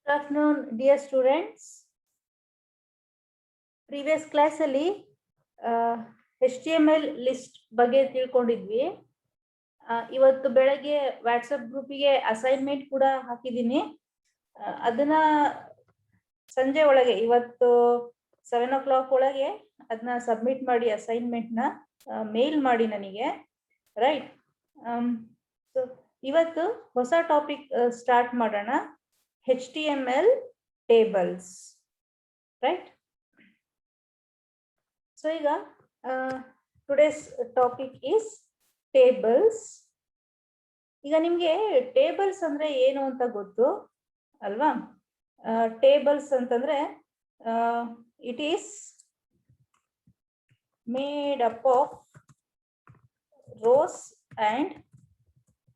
Good afternoon, dear students. Previous class ಅಲ್ಲಿ HTML list ಬಗ್ಗೆ ತಿಳ್ಕೊಂಡಿದ್ವಿ. ಇವತ್ತು ಬೆಳಗ್ಗೆ ವಾಟ್ಸಪ್ ಗ್ರೂಪಿಗೆ ಅಸೈನ್ಮೆಂಟ್ ಕೂಡ ಹಾಕಿದ್ದೀನಿ. ಅದನ್ನ ಸಂಜೆ ಒಳಗೆ ಇವತ್ತು 7 o'clock ಒಳಗೆ ಅದನ್ನ ಸಬ್ಮಿಟ್ ಮಾಡಿ ಅಸೈನ್ಮೆಂಟ್ನ ಮೇಲ್ ಮಾಡಿ ನನಗೆ, ರೈಟ್? ಸೊ ಇವತ್ತು ಹೊಸ ಟಾಪಿಕ್ ಸ್ಟಾರ್ಟ್ ಮಾಡೋಣ. HTML tables, right? So ಈಗ today's topic is tables. ಈಗ ನಿಮ್ಗೆ ಟೇಬಲ್ಸ್ ಅಂದ್ರೆ ಏನು ಅಂತ ಗೊತ್ತು ಅಲ್ವಾ? ಟೇಬಲ್ಸ್ ಅಂತಂದ್ರೆ it is made up of rows and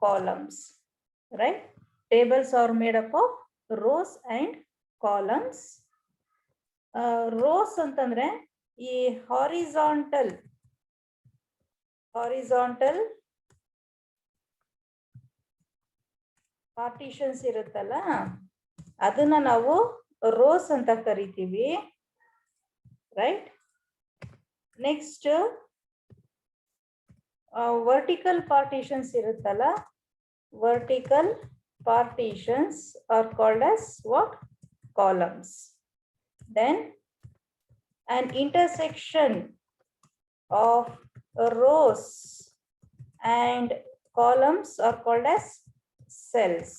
columns, right? Tables are made up of rows and columns. rows ಅಂತಂದ್ರೆ ಈ horizontal partitions ಇರುತ್ತಲ್ಲ, ಅದನ್ನ ನಾವು rows ಅಂತ ಕರಿತೀವಿ, ರೈಟ್? ನೆಕ್ಸ್ಟ್ vertical partitions ಇರುತ್ತಲ್ಲ, vertical partitions are called as what? Columns. Then an intersection of rows and columns are called as cells.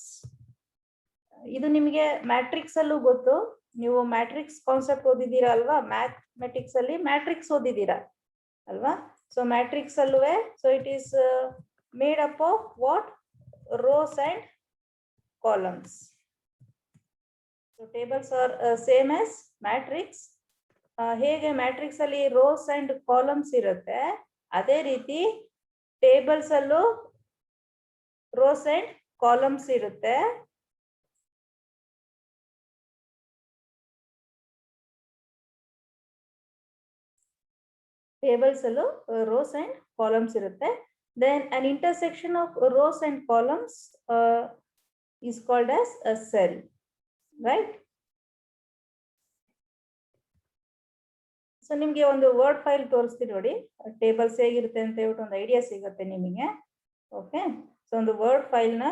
ಇದು ನಿಮಗೆ ಮ್ಯಾಟ್ರಿಕ್ಸ್ ಅಲ್ಲೂ ಗೊತ್ತು. ನೀವು ಮ್ಯಾಟ್ರಿಕ್ಸ್ ಕಾನ್ಸೆಪ್ಟ್ ಓದಿದ್ದೀರಾ ಅಲ್ವಾ? ಮ್ಯಾಥಮೆಟಿಕ್ಸ್ ಅಲ್ಲಿ ಮ್ಯಾಟ್ರಿಕ್ಸ್ ಓದಿದ್ದೀರಾ ಅಲ್ವಾ? ಸೊ ಮ್ಯಾಟ್ರಿಕ್ಸ್ ಅಲ್ಲೂ so it is made up of what? rows and columns. So tables are same as matrix. ಹೇಗೆ ಮ್ಯಾಟ್ರಿಕ್ಸ್ ಅಲ್ಲಿ rows and columns ಇರುತ್ತೆ, ಅದೇ ರೀತಿ ಟೇಬಲ್ಸ್ ಅಲ್ಲೂ rows and columns ಇರುತ್ತೆ. ಟೇಬಲ್ಸ್ ಅಲ್ಲೂ rows and columns ಇರುತ್ತೆ. Then an intersection of rows and columns is called as a cell, right? So ನಿಮ್ಗೆ ಒಂದು ವರ್ಡ್ ಫೈಲ್ ತೋರಿಸ್ತೀನಿ ನೋಡಿ, ಟೇಬಲ್ಸ್ ಹೇಗಿರುತ್ತೆ ಅಂತ ಹೇಳ್ಬಿಟ್ಟು ಒಂದು ಐಡಿಯಾ ಸಿಗುತ್ತೆ ನಿಮಗೆ. ಓಕೆ, ಸೊ ಒಂದು ವರ್ಡ್ ಫೈಲ್ನ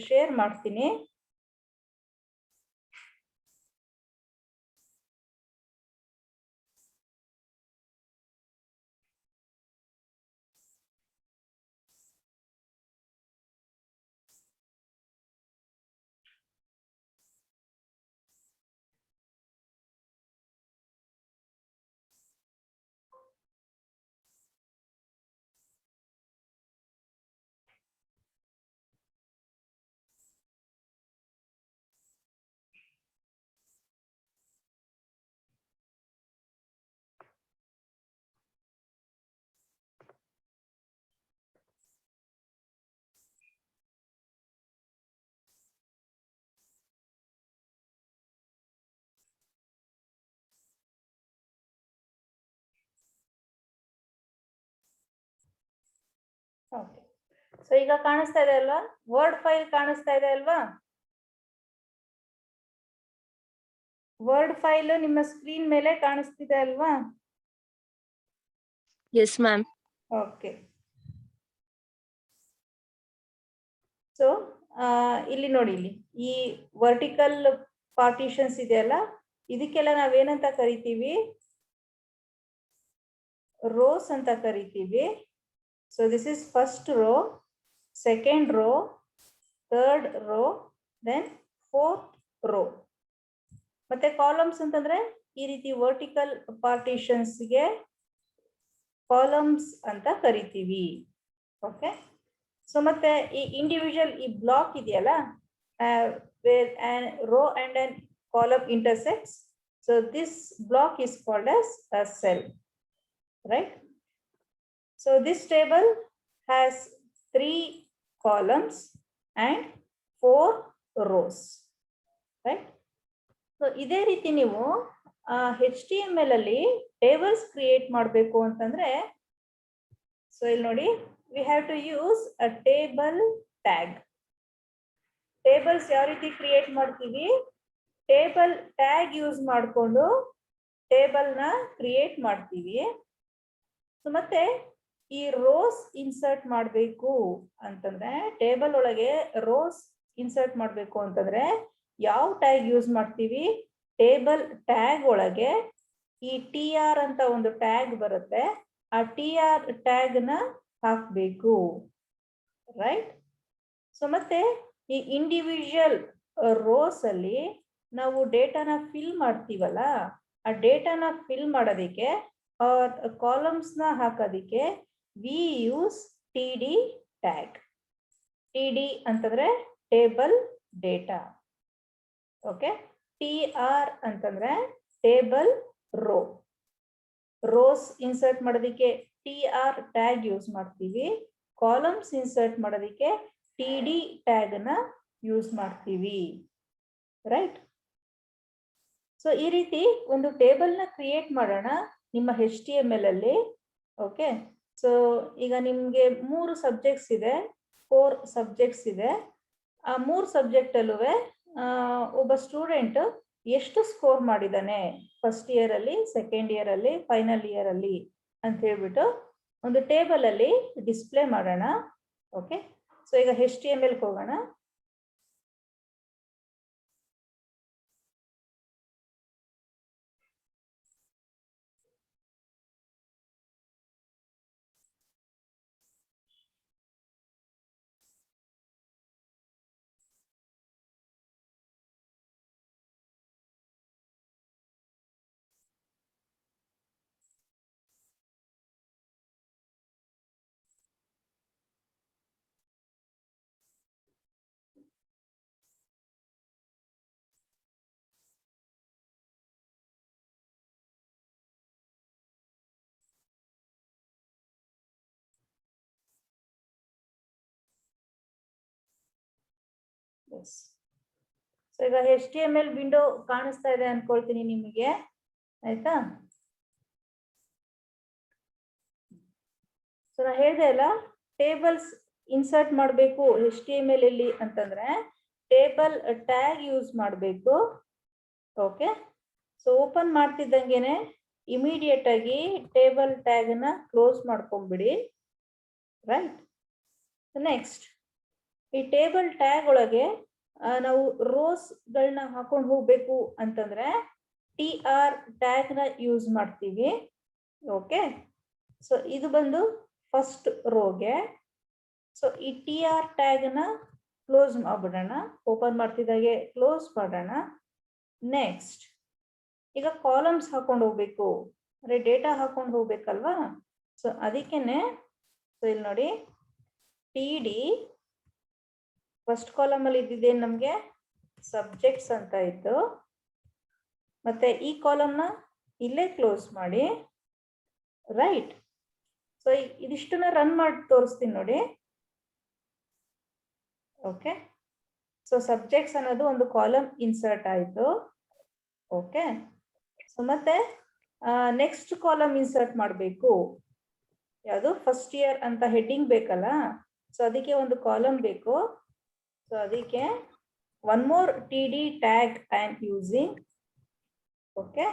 ಶೇರ್ ಮಾಡ್ತೀನಿ. ಓಕೆ, ಸೊ ಈಗ ಕಾಣಿಸ್ತಾ ಇದೆ ಅಲ್ವಾ? ವರ್ಡ್ ಫೈಲ್ ಕಾಣಿಸ್ತಾ ಇದೆ ಅಲ್ವಾ? ವರ್ಡ್ ಫೈಲ್ ನಿಮ್ಮ ಸ್ಕ್ರೀನ್ ಮೇಲೆ ಕಾಣಿಸ್ತಿದೆ ಅಲ್ವಾ? Yes ma'am. ಓಕೆ, ಸೊ ಇಲ್ಲಿ ನೋಡಿ, ಇಲ್ಲಿ ಈ ವರ್ಟಿಕಲ್ ಪಾರ್ಟಿಷನ್ಸ್ ಇದೆಯಲ್ಲ, ಇದಕ್ಕೆಲ್ಲ ನಾವೇನಂತ ಕರಿತೀವಿ? ರೋಸ್ ಅಂತ ಕರಿತೀವಿ. So this is first row, second row, third row, then fourth row. ಮತ್ತೆ ಕಾಲಮ್ಸ್ ಅಂತಂದ್ರೆ ಈ ರೀತಿ ವರ್ಟಿಕಲ್ ಪಾರ್ಟಿಷನ್ಸ್ಗೆ ಕಾಲಮ್ಸ್ ಅಂತ ಕರಿತೀವಿ. ಓಕೆ, ಸೊ ಮತ್ತೆ ಈ ಇಂಡಿವಿಜುವಲ್ ಈ ಬ್ಲಾಕ್ ಇದೆಯಲ್ಲ, where an row and an column intersects, so this block is called as a cell, right? So this table has 3 columns and 4 rows, right? So ಇದೇ ರೀತಿ ನೀವು HTML ಅಲ್ಲಿ ಟೇಬಲ್ಸ್ ಕ್ರಿಯೇಟ್ ಮಾಡಬೇಕು ಅಂತಂದ್ರೆ, ಸೊ ಇಲ್ಲಿ ನೋಡಿ, we have to use a table tag. Tables ಯಾವ ರೀತಿ ಕ್ರಿಯೇಟ್ ಮಾಡ್ತೀವಿ? ಟೇಬಲ್ ಟ್ಯಾಗ್ ಯೂಸ್ ಮಾಡಿಕೊಂಡು ಟೇಬಲ್ ನ ಕ್ರಿಯೇಟ್ ಮಾಡ್ತೀವಿ. ಸೊ ಮತ್ತೆ ಈ ರೋಸ್ ಇನ್ಸರ್ಟ್ ಮಾಡಬೇಕು ಅಂತಂದ್ರೆ, ಟೇಬಲ್ ಒಳಗೆ ರೋಸ್ ಇನ್ಸರ್ಟ್ ಮಾಡಬೇಕು ಅಂತಂದ್ರೆ ಯಾವ ಟ್ಯಾಗ್ ಯೂಸ್ ಮಾಡ್ತೀವಿ? ಟೇಬಲ್ ಟ್ಯಾಗ್ ಒಳಗೆ ಈ TR ಅಂತ ಒಂದು ಟ್ಯಾಗ್ ಬರುತ್ತೆ, ಆ TR ಟ್ಯಾಗ್ ನ ಹಾಕ್ಬೇಕು, ರೈಟ್? ಸೊ ಮತ್ತೆ ಈ ಇಂಡಿವಿಜುವಲ್ ರೋಸ್ ಅಲ್ಲಿ ನಾವು ಡೇಟಾನ ಫಿಲ್ ಮಾಡ್ತೀವಲ್ಲ, ಆ ಡೇಟಾನ ಫಿಲ್ ಮಾಡೋದಕ್ಕೆ ಕಾಲಮ್ಸ್ ನ ಹಾಕೋದಿಕ್ಕೆ we use TD tag. TD ಅಂತಂದ್ರೆ ಟೇಬಲ್ ಡೇಟಾ, ಓಕೆ. TR ಅಂತಂದ್ರೆ ಟೇಬಲ್ ರೋ. ರೋಸ್ ಇನ್ಸರ್ಟ್ ಮಾಡೋದಕ್ಕೆ TR ಟ್ಯಾಗ್ ಯೂಸ್ ಮಾಡ್ತೀವಿ, ಕಾಲಮ್ಸ್ ಇನ್ಸರ್ಟ್ ಮಾಡೋದಕ್ಕೆ TD ಟ್ಯಾಗ್ ನ ಯೂಸ್ ಮಾಡ್ತೀವಿ, ರೈಟ್? ಸೊ ಈ ರೀತಿ ಒಂದು ಟೇಬಲ್ ನ ಕ್ರಿಯೇಟ್ ಮಾಡೋಣ ನಿಮ್ಮ HTML ಅಲ್ಲಿ, ಓಕೆ. ಸೊ ಈಗ ನಿಮ್ಗೆ 3 ಸಬ್ಜೆಕ್ಟ್ಸ್ ಇದೆ, 4 ಸಬ್ಜೆಕ್ಟ್ಸ್ ಇದೆ. ಆ 3 ಸಬ್ಜೆಕ್ಟ್ ಅಲ್ಲೂ ಒಬ್ಬ ಸ್ಟೂಡೆಂಟ್ ಎಷ್ಟು ಸ್ಕೋರ್ ಮಾಡಿದಾನೆ ಫಸ್ಟ್ ಇಯರ್ ಅಲ್ಲಿ, ಸೆಕೆಂಡ್ ಇಯರ್ ಅಲ್ಲಿ, ಫೈನಲ್ ಇಯರ್ ಅಲ್ಲಿ ಅಂತ ಹೇಳ್ಬಿಟ್ಟು ಒಂದು ಟೇಬಲ್ ಅಲ್ಲಿ ಡಿಸ್ಪ್ಲೇ ಮಾಡೋಣ, ಓಕೆ. ಸೊ ಈಗ HTML ಹೋಗೋಣ. ಸೊ ಈಗ HTML ವಿಂಡೋ ಕಾಣಿಸ್ತಾ ಇದೆ ಅನ್ಕೊಳ್ತೀನಿ ನಿಮಗೆ, ಆಯ್ತಾ? ಸೊ ನಾ ಹೇಳ್ದೆ ಅಲ್ಲ, ಟೇಬಲ್ಸ್ ಇನ್ಸರ್ಟ್ ಮಾಡಬೇಕು HTML ಅಲ್ಲಿ ಅಂತಂದ್ರೆ ಟೇಬಲ್ ಟ್ಯಾಗ್ ಯೂಸ್ ಮಾಡಬೇಕು, ಓಕೆ. ಸೊ ಓಪನ್ ಮಾಡ್ತಿದ್ದಂಗೆನೆ ಇಮಿಡಿಯೇಟ್ ಆಗಿ ಟೇಬಲ್ ಟ್ಯಾಗ್ ನ ಕ್ಲೋಸ್ ಮಾಡ್ಕೊಂಡ್ಬಿಡಿ, ರೈಟ್? ನೆಕ್ಸ್ಟ್ ಈ ಟೇಬಲ್ ಟ್ಯಾಗ್ ಒಳಗೆ ನಾವು ರೋಸ್ ಗಳನ್ನ ಹಾಕೊಂಡು ಹೋಗ್ಬೇಕು ಅಂತಂದ್ರೆ TR ಟ್ಯಾಗ್ ನ ಯೂಸ್ ಮಾಡ್ತೀವಿ, ಓಕೆ. ಸೊ ಇದು ಬಂದು ಫಸ್ಟ್ ರೋಗೆ. ಸೊ ಈ TR ಟ್ಯಾಗ್ ನ ಕ್ಲೋಸ್ ಮಾಡ್ಬಿಡೋಣ, ಓಪನ್ ಮಾಡ್ತಿದ್ದಾಗೆ ಕ್ಲೋಸ್ ಮಾಡೋಣ. ನೆಕ್ಸ್ಟ್ ಈಗ ಕಾಲಮ್ಸ್ ಹಾಕೊಂಡು ಹೋಗ್ಬೇಕು ಅಂದ್ರೆ ಡೇಟಾ ಹಾಕೊಂಡು ಹೋಗ್ಬೇಕಲ್ವಾ? ಸೊ ಅದಕ್ಕೇನೆ ಸೊ ಇಲ್ಲಿ ನೋಡಿ, TD ಫಸ್ಟ್ ಕಾಲಮ್ ಅಲ್ಲಿ ಇದ್ದಿದ್ದೇನು ನಮ್ಗೆ ಸಬ್ಜೆಕ್ಟ್ಸ್ ಅಂತ ಇತ್ತು, ಮತ್ತೆ ಈ ಕಾಲಮ್ನ ಇಲ್ಲೇ ಕ್ಲೋಸ್ ಮಾಡಿ, ರೈಟ್? ಸೊ ಇದಿಷ್ಟನ್ನ ರನ್ ಮಾಡಿ ತೋರಿಸ್ತೀನಿ ನೋಡಿ, ಓಕೆ. ಸೊ ಸಬ್ಜೆಕ್ಟ್ಸ್ ಅನ್ನೋದು ಒಂದು ಕಾಲಮ್ ಇನ್ಸರ್ಟ್ ಆಯ್ತು, ಓಕೆ. ಸೊ ಮತ್ತೆ ನೆಕ್ಸ್ಟ್ ಕಾಲಮ್ ಇನ್ಸರ್ಟ್ ಮಾಡಬೇಕು, ಯಾವುದು ಫಸ್ಟ್ ಇಯರ್ ಅಂತ ಹೆಡ್ಡಿಂಗ್ ಬೇಕಲ್ಲ, ಸೊ ಅದಕ್ಕೆ ಒಂದು ಕಾಲಮ್ ಬೇಕು. ಸೊ ಅದಕ್ಕೆ one more TD tag I am using, okay.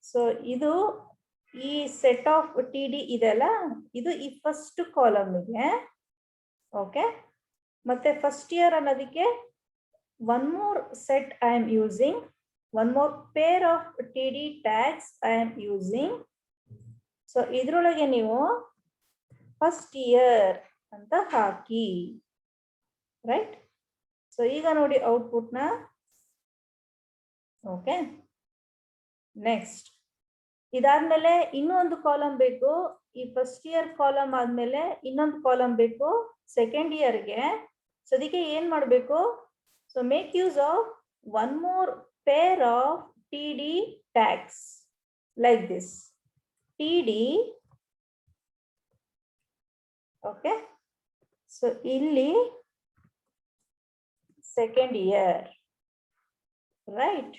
So ಇದು ಈ ಸೆಟ್ ಆಫ್ TD ಇದೆಲ್ಲ, ಇದು ಈ ಫಸ್ಟ್ ಕಾಲಮ್ಗೆ, ಓಕೆ. ಮತ್ತೆ ಫಸ್ಟ್ ಇಯರ್ ಅನ್ನೋದಕ್ಕೆ one more set I am using, one more pair of TD tags I am using. So ಇದ್ರೊಳಗೆ ನೀವು first year ಅಂತ ಹಾಕಿ, ರೈಟ್? ಸೊ ಈಗ ನೋಡಿ ಔಟ್ಪುಟ್ ನ, ಓಕೆ. ನೆಕ್ಸ್ಟ್ ಇದಾದ್ಮೇಲೆ ಇನ್ನೂ ಒಂದು ಕಾಲಮ್ ಬೇಕು, ಈ ಫಸ್ಟ್ ಇಯರ್ ಕಾಲಮ್ ಆದ್ಮೇಲೆ ಇನ್ನೊಂದು ಕಾಲಮ್ ಬೇಕು ಸೆಕೆಂಡ್ ಇಯರ್ಗೆ. ಸೊ ಅದಕ್ಕೆ ಏನ್ ಮಾಡಬೇಕು? So make use of one more pair of TD tags like this, TD, okay. So ಇಲ್ಲಿ second year, right?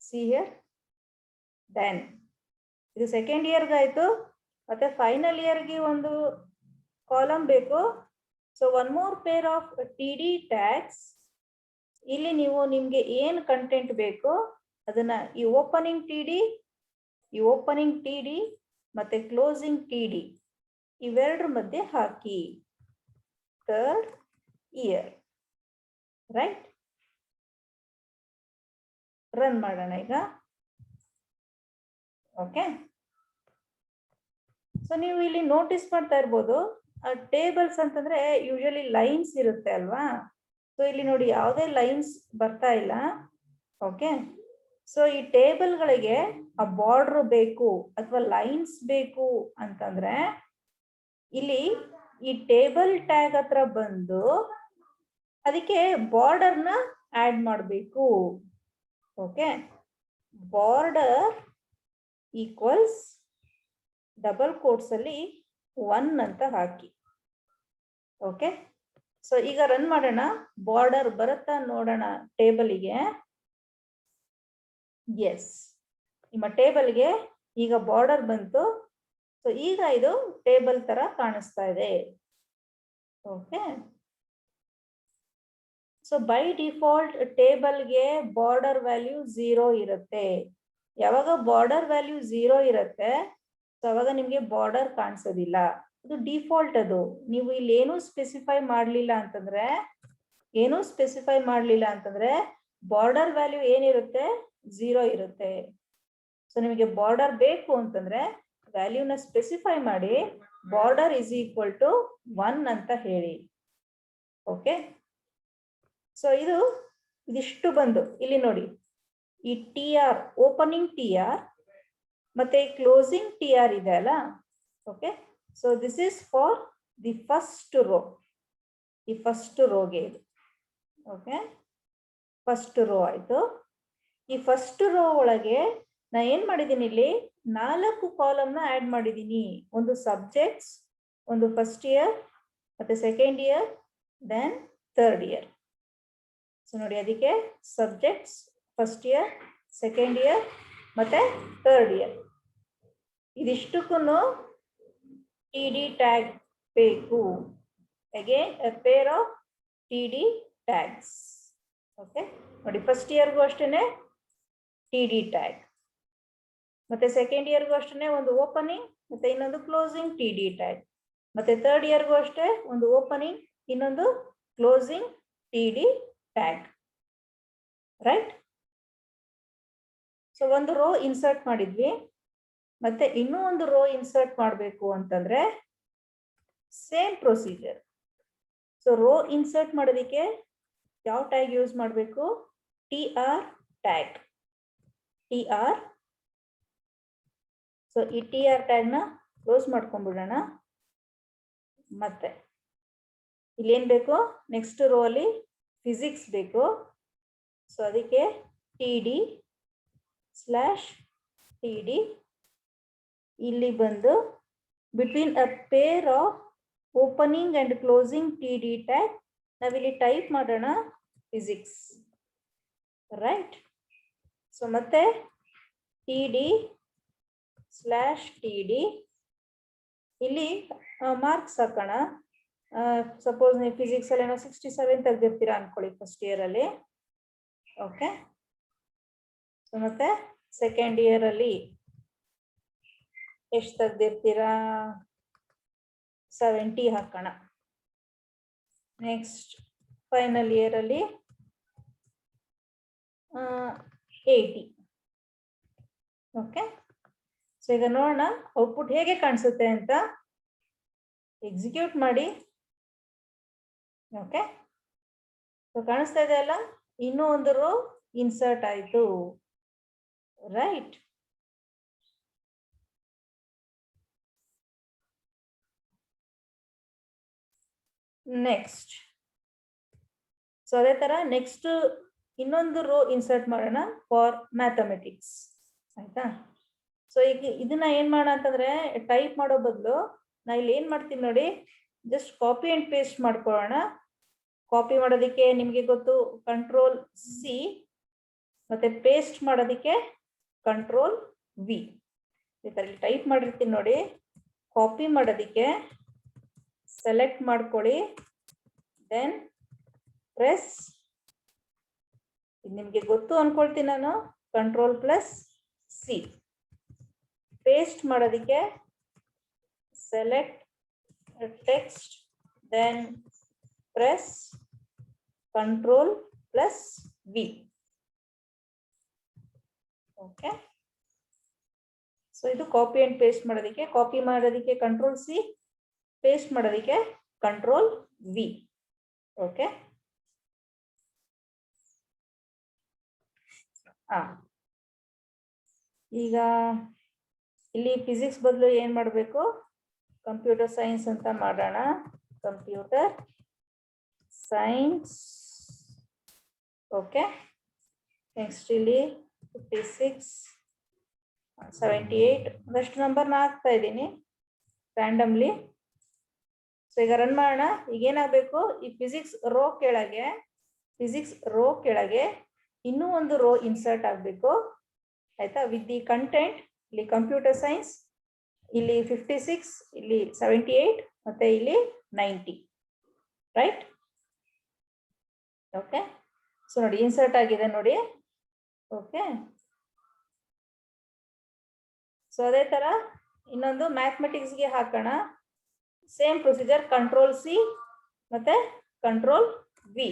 See here, then ಇದು ಸೆಕೆಂಡ್ ಇಯರ್ಗೆ ಆಯ್ತು, ಮತ್ತೆ ಫೈನಲ್ ಇಯರ್ಗೆ ಒಂದು ಕಾಲಮ್ ಬೇಕು. So one more pair of TD tags ಇಲ್ಲಿ ನೀವು ನಿಮ್ಗೆ ಏನು ಕಂಟೆಂಟ್ ಬೇಕು ಅದನ್ನ ಈ ಓಪನಿಂಗ್ ಟಿ ಡಿ ಮತ್ತೆ ಕ್ಲೋಸಿಂಗ್ ಟಿ ಡಿ ಇವೆರಡರ ಮಧ್ಯೆ ಹಾಕಿ ಥರ್ಡ್ ಇಯರ್. ರೈಟ್, ರನ್ ಮಾಡೋಣ ಈಗ. ಓಕೆ, ಸೊ ನೀವು ಇಲ್ಲಿ ನೋಟಿಸ್ ಮಾಡ್ತಾ ಇರ್ಬೋದು, ಟೇಬಲ್ಸ್ ಅಂತಂದ್ರೆ ಯೂಶಲಿ ಲೈನ್ಸ್ ಇರುತ್ತೆ ಅಲ್ವಾ. ಸೊ ಇಲ್ಲಿ ನೋಡಿ ಯಾವುದೇ ಲೈನ್ಸ್ ಬರ್ತಾ ಇಲ್ಲ. ಓಕೆ, ಸೊ ಈ ಟೇಬಲ್ಗಳಿಗೆ ಆ ಬಾರ್ಡರ್ ಬೇಕು ಅಥವಾ ಲೈನ್ಸ್ ಬೇಕು ಅಂತಂದ್ರೆ ಇಲ್ಲಿ ಈ ಟೇಬಲ್ ಟ್ಯಾಗ್ ಹತ್ರ ಬಂದು ಅದಕ್ಕೆ ಬಾರ್ಡರ್ನ ಆಡ್ ಮಾಡಬೇಕು. Okay, border equals double quotes ಅಲ್ಲಿ 1 ಅಂತ ಹಾಕಿ. ಓಕೆ, ಸೊ ಈಗ ರನ್ ಮಾಡೋಣ. ಬಾರ್ಡರ್ ಬರುತ್ತಾ ನೋಡೋಣ ಟೇಬಲ್ಗೆ. ಎಸ್, ನಿಮ್ಮ ಟೇಬಲ್ಗೆ ಈಗ ಬಾರ್ಡರ್ ಬಂತು. ಸೊ ಈಗ ಇದು ಟೇಬಲ್ ತರ ಕಾಣಿಸ್ತಾ ಇದೆ. ಓಕೆ, ಸೊ ಬೈ ಡಿಫಾಲ್ಟ್ ಟೇಬಲ್ಗೆ ಬಾರ್ಡರ್ ವ್ಯಾಲ್ಯೂ 0 ಇರುತ್ತೆ. ಯಾವಾಗ ಬಾರ್ಡರ್ ವ್ಯಾಲ್ಯೂ 0 ಇರುತ್ತೆ ಸೊ ಅವಾಗ ನಿಮ್ಗೆ ಬಾರ್ಡರ್ ಕಾಣಿಸೋದಿಲ್ಲ. ಅದು ಡಿಫಾಲ್ಟ್. ಅದು ನೀವು ಇಲ್ಲಿ ಏನೂ ಸ್ಪೆಸಿಫೈ ಮಾಡಲಿಲ್ಲ ಅಂತಂದ್ರೆ ಬಾರ್ಡರ್ ವ್ಯಾಲ್ಯೂ ಏನಿರುತ್ತೆ 0 ಇರುತ್ತೆ. ಸೊ ನಿಮಗೆ ಬಾರ್ಡರ್ ಬೇಕು ಅಂತಂದ್ರೆ ವ್ಯಾಲ್ಯೂನ ಸ್ಪೆಸಿಫೈ ಮಾಡಿ ಬಾರ್ಡರ್ ಇಸ್ ಈಕ್ವಲ್ ಟು 1 ಅಂತ ಹೇಳಿ. ಓಕೆ, ಸೊ ಇದಿಷ್ಟು ಬಂದು ಇಲ್ಲಿ ನೋಡಿ ಈ TR ಓಪನಿಂಗ್ TR ಮತ್ತೆ ಕ್ಲೋಸಿಂಗ್ TR ಇದೆ ಅಲ್ಲ. Okay, so this is for the first row. ಈ ಫಸ್ಟ್ ರೋಗೆ ಇದು. ಓಕೆ, ಫಸ್ಟ್ ರೋ ಆಯ್ತು. ಈ ಫಸ್ಟ್ ರೋ ಒಳಗೆ ನಾ ಏನ್ ಮಾಡಿದ್ದೀನಿ, ಇಲ್ಲಿ 4 ಕಾಲಮ್ನ ಆಡ್ ಮಾಡಿದ್ದೀನಿ. ಒಂದು ಸಬ್ಜೆಕ್ಟ್ಸ್, ಒಂದು ಫಸ್ಟ್ ಇಯರ್, ಮತ್ತೆ second year, then third year. So ನೋಡಿ ಅದಕ್ಕೆ subjects, first year, second year ಮತ್ತೆ ಥರ್ಡ್ ಇಯರ್ ಇದಿಷ್ಟಕ್ಕೂ TD ಟ್ಯಾಗ್ ಬೇಕು. Again a pair of TD tags. Okay, ನೋಡಿ ಫಸ್ಟ್ ಇಯರ್ಗೂ ಅಷ್ಟೇನೆ TD ಟ್ಯಾಗ್, ಮತ್ತೆ ಸೆಕೆಂಡ್ ಇಯರ್ಗೂ ಅಷ್ಟೇ ಒಂದು ಓಪನಿಂಗ್ ಮತ್ತೆ ಇನ್ನೊಂದು ಕ್ಲೋಸಿಂಗ್ TD ಟ್ಯಾಗ್, ಮತ್ತೆ ಥರ್ಡ್ ಇಯರ್ಗೂ ಅಷ್ಟೇ ಒಂದು ಓಪನಿಂಗ್ ಇನ್ನೊಂದು closing TD tag. Right, so ಒಂದು ರೋ ಇನ್ಸರ್ಟ್ ಮಾಡಿದ್ವಿ. ಮತ್ತೆ ಇನ್ನೂ ಒಂದು ರೋ ಇನ್ಸರ್ಟ್ ಮಾಡಬೇಕು ಅಂತಂದ್ರೆ same procedure. So row insert ಮಾಡೋದಕ್ಕೆ ಯಾವ ಟ್ಯಾಗ್ ಯೂಸ್ ಮಾಡಬೇಕು? TR tag. TR. ಸೊ ಈ TR ಟ್ಯಾಗ್ನ ಕ್ಲೋಸ್ ಮಾಡ್ಕೊಂಡ್ಬಿಡೋಣ. ಮತ್ತೆ ಇಲ್ಲೇನ್ ಬೇಕು, ನೆಕ್ಸ್ಟ್ ರೋ ಅಲ್ಲಿ ಫಿಸಿಕ್ಸ್ ಬೇಕು. ಸೊ ಅದಕ್ಕೆ TD/TD. ಇಲ್ಲಿ ಬಂದು between a pair of opening and closing TD tag ನಾವಿಲ್ಲಿ ಟೈಪ್ ಮಾಡೋಣ ಫಿಸಿಕ್ಸ್. ರೈಟ್, ಸೊ ಮತ್ತೆ TD/TD. ಇಲ್ಲಿ ಮಾರ್ಕ್ಸ್ ಹಾಕೋಣ. ಸಪೋಸ್ ನೀವು ಫಿಸಿಕ್ಸ್ ಅಲ್ಲಿ ಏನೋ 67 ತೆಗೆದಿರ್ತೀರಾ ಅನ್ಕೊಳ್ಳಿ ಫಸ್ಟ್ ಇಯರ್ ಅಲ್ಲಿ. ಓಕೆ, ಸೊ ಮತ್ತೆ ಸೆಕೆಂಡ್ ಇಯರ್ ಅಲ್ಲಿ ಎಷ್ಟು ತೆಗೆದಿರ್ತೀರಾ? 70 ಹಾಕೋಣ. ನೆಕ್ಸ್ಟ್ ಫೈನಲ್ ಇಯರ್ ಅಲ್ಲಿ 80. ಓಕೆ, ಸೊ ಈಗ ನೋಡೋಣ ಔಟ್ಪುಟ್ ಹೇಗೆ ಕಾಣಿಸುತ್ತೆ ಅಂತ. ಎಕ್ಸಿಕ್ಯೂಟ್ ಮಾಡಿ. ಓಕೆ, ಸೊ ಕಾಣಿಸ್ತಾ ಇದೆ ಅಲ್ಲ, ಇನ್ನೂ ಒಂದು ರೋ ಇನ್ಸರ್ಟ್ ಆಯ್ತು. ರೈಟ್, ನೆಕ್ಸ್ಟ್ ಸೊ ಅದೇ ತರ ನೆಕ್ಸ್ಟ್ ಇನ್ನೊಂದು ರೋ ಇನ್ಸರ್ಟ್ ಮಾಡೋಣ ಫಾರ್ ಮ್ಯಾಥಮೆಟಿಕ್ಸ್. ಆಯ್ತಾ? ಸೊ ಈಗ ಇದನ್ನ ಏನ್ ಮಾಡೋಣ ಅಂತಂದ್ರೆ ಟೈಪ್ ಮಾಡೋ ಬದಲು ನಾ ಇಲ್ಲಿ ಏನ್ ಮಾಡ್ತೀನಿ ನೋಡಿ, ಜಸ್ಟ್ ಕಾಪಿ ಅಂಡ್ ಪೇಸ್ಟ್ ಮಾಡ್ಕೊಳ್ಳೋಣ. ಕಾಪಿ ಮಾಡೋದಕ್ಕೆ ನಿಮಗೆ ಗೊತ್ತು Ctrl+C, ಮತ್ತೆ ಪೇಸ್ಟ್ ಮಾಡೋದಕ್ಕೆ Ctrl+V. ಈ ತರ ಟೈಪ್ ಮಾಡಿರ್ತೀನಿ ನೋಡಿ. ಕಾಪಿ ಮಾಡೋದಕ್ಕೆ ಸೆಲೆಕ್ಟ್ ಮಾಡ್ಕೊಳ್ಳಿ, ದೆನ್ ಪ್ರೆಸ್ ನಿಮ್ಗೆ ಗೊತ್ತು ಅನ್ಕೊಳ್ತೀನಿ ನಾನು. Control plus C. ಪೇಸ್ಟ್ ಮಾಡೋದಕ್ಕೆ select text, then press control plus V. Okay, so ಇದು ಕಾಪಿ ಅಂಡ್ ಪೇಸ್ಟ್ ಮಾಡೋದಕ್ಕೆ. ಕಾಪಿ ಮಾಡೋದಕ್ಕೆ ಕಂಟ್ರೋಲ್ ಸಿ, ಪೇಸ್ಟ್ ಮಾಡೋದಕ್ಕೆ ಕಂಟ್ರೋಲ್ ವಿ. ಓಕೆ, ಈಗ ಇಲ್ಲಿ ಫಿಸಿಕ್ಸ್ ಬದಲು ಏನ್ ಮಾಡಬೇಕು? ಕಂಪ್ಯೂಟರ್ ಸೈನ್ಸ್ ಅಂತ ಮಾಡೋಣ. Computer science. ಓಕೆ, ನೆಕ್ಸ್ಟ್ ಇಲ್ಲಿ 56, 78 ಒಂದಷ್ಟು ನಂಬರ್ನ ಹಾಕ್ತಾ ಇದ್ದೀನಿ ರ್ಯಾಂಡಮ್ಲಿ. ಸೊ ಈಗ ರನ್ ಮಾಡೋಣ. ಈಗ ಏನಾಗಬೇಕು? ಈ ಫಿಸಿಕ್ಸ್ ರೋ ಕೆಳಗೆ ಇನ್ನೂ ಒಂದು ರೋ ಇನ್ಸರ್ಟ್ ಆಗಬೇಕು. ಆಯ್ತಾ? ವಿತ್ ದಿ ಕಂಟೆಂಟ್ ಇಲ್ಲಿ ಕಂಪ್ಯೂಟರ್ ಸೈನ್ಸ್, ಇಲ್ಲಿ 56, ಇಲ್ಲಿ 78 ಮತ್ತೆ ಇಲ್ಲಿ 90. ರೈಟ್? ಓಕೆ, ಸೊ ನೋಡಿ ಇನ್ಸರ್ಟ್ ಆಗಿದೆ ನೋಡಿ. ಓಕೆ, ಸೊ ಅದೇ ತರ ಇನ್ನೊಂದು ಮ್ಯಾಥಮೆಟಿಕ್ಸ್ಗೆ ಹಾಕೋಣ. ಸೇಮ್ ಪ್ರೊಸೀಜರ್, ಕಂಟ್ರೋಲ್ ಸಿ ಮತ್ತೆ ಕಂಟ್ರೋಲ್ ವಿ.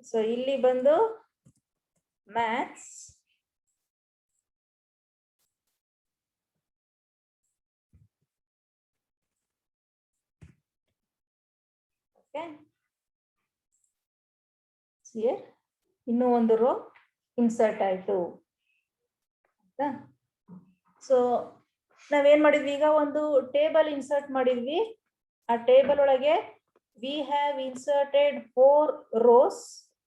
ಸೊ ಇಲ್ಲಿ ಬಂದು ಮ್ಯಾಥ್ಸ್, ಓಕೆ, ಇನ್ನೂ ಒಂದು ರೋ ಇನ್ಸರ್ಟ್ ಆಯ್ತು. ಸೊ ನಾವೇನ್ ಮಾಡಿದ್ವಿ? ಈಗ ಒಂದು ಟೇಬಲ್ ಇನ್ಸರ್ಟ್ ಮಾಡಿದ್ವಿ. ಆ ಟೇಬಲ್ ಒಳಗೆ we have inserted 4 rows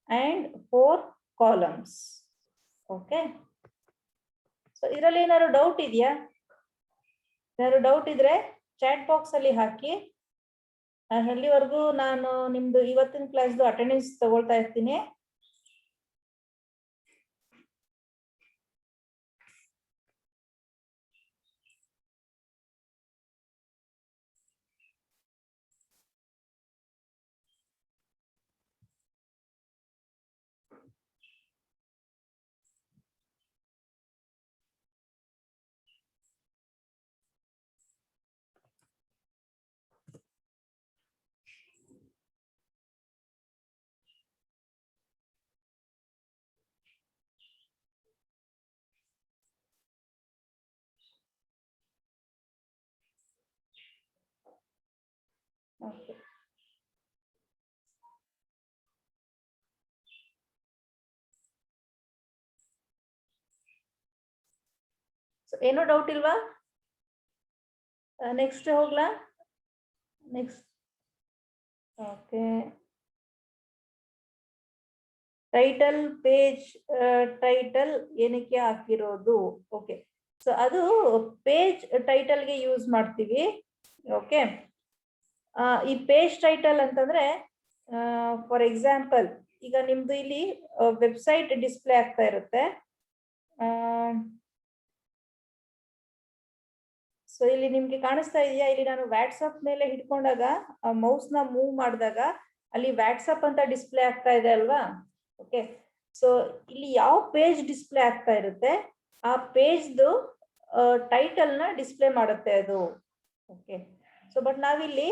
and 4 columns. Okay, so ಇದರಲ್ಲಿ ಏನಾದ್ರು ಡೌಟ್ ಇದೆಯಾ? ಏನಾದ್ರು ಡೌಟ್ ಇದ್ರೆ ಚಾಟ್ ಬಾಕ್ಸ್ ಅಲ್ಲಿ ಹಾಕಿ. ಅಲ್ಲಿವರೆಗೂ ನಾನು ನಿಮ್ದು ಇವತ್ತಿನ ಕ್ಲಾಸ್ದು ಅಟೆಂಡೆನ್ಸ್ ತಗೊಳ್ತಾ ಇರ್ತೀನಿ. ಓಕೆ, ಏನೋ ಡೌಟ್ ಇಲ್ವಾ? ನೆಕ್ಸ್ಟ್ ಹೋಗ್ಲಾ? Next. Okay, title page title ಏನಕ್ಕೆ ಹಾಕಿರೋದು? ಓಕೆ, ಸೊ ಅದು ಪೇಜ್ ಟೈಟಲ್ಗೆ ಯೂಸ್ ಮಾಡ್ತೀವಿ. ಓಕೆ, ಈ ಪೇಜ್ ಟೈಟಲ್ ಅಂತಂದ್ರೆ ಫಾರ್ ಎಕ್ಸಾಂಪಲ್ ಈಗ ನಿಮ್ದು ಇಲ್ಲಿ ವೆಬ್ಸೈಟ್ ಡಿಸ್ಪ್ಲೇ ಆಗ್ತಾ ಇರುತ್ತೆ. ಸೊ ಇಲ್ಲಿ ನಿಮ್ಗೆ ಕಾಣಿಸ್ತಾ ಇದೆಯಾ? ಇಲ್ಲಿ ನಾನು ವಾಟ್ಸಪ್ ಮೇಲೆ ಹಿಡ್ಕೊಂಡಾಗ ಮೌಸ್ ನ ಮೂವ್ ಮಾಡಿದಾಗ ಅಲ್ಲಿ ವಾಟ್ಸಪ್ ಅಂತ ಡಿಸ್ಪ್ಲೇ ಆಗ್ತಾ ಇದೆ ಅಲ್ವಾ? ಓಕೆ, ಸೊ ಇಲ್ಲಿ ಯಾವ ಪೇಜ್ ಡಿಸ್ಪ್ಲೇ ಆಗ್ತಾ ಇರುತ್ತೆ ಆ ಪೇಜ್ದು ಟೈಟಲ್ ನ ಡಿಸ್ಪ್ಲೇ ಮಾಡುತ್ತೆ ಅದು. ಓಕೆ, ಸೊ ಬಟ್ ನಾವಿಲ್ಲಿ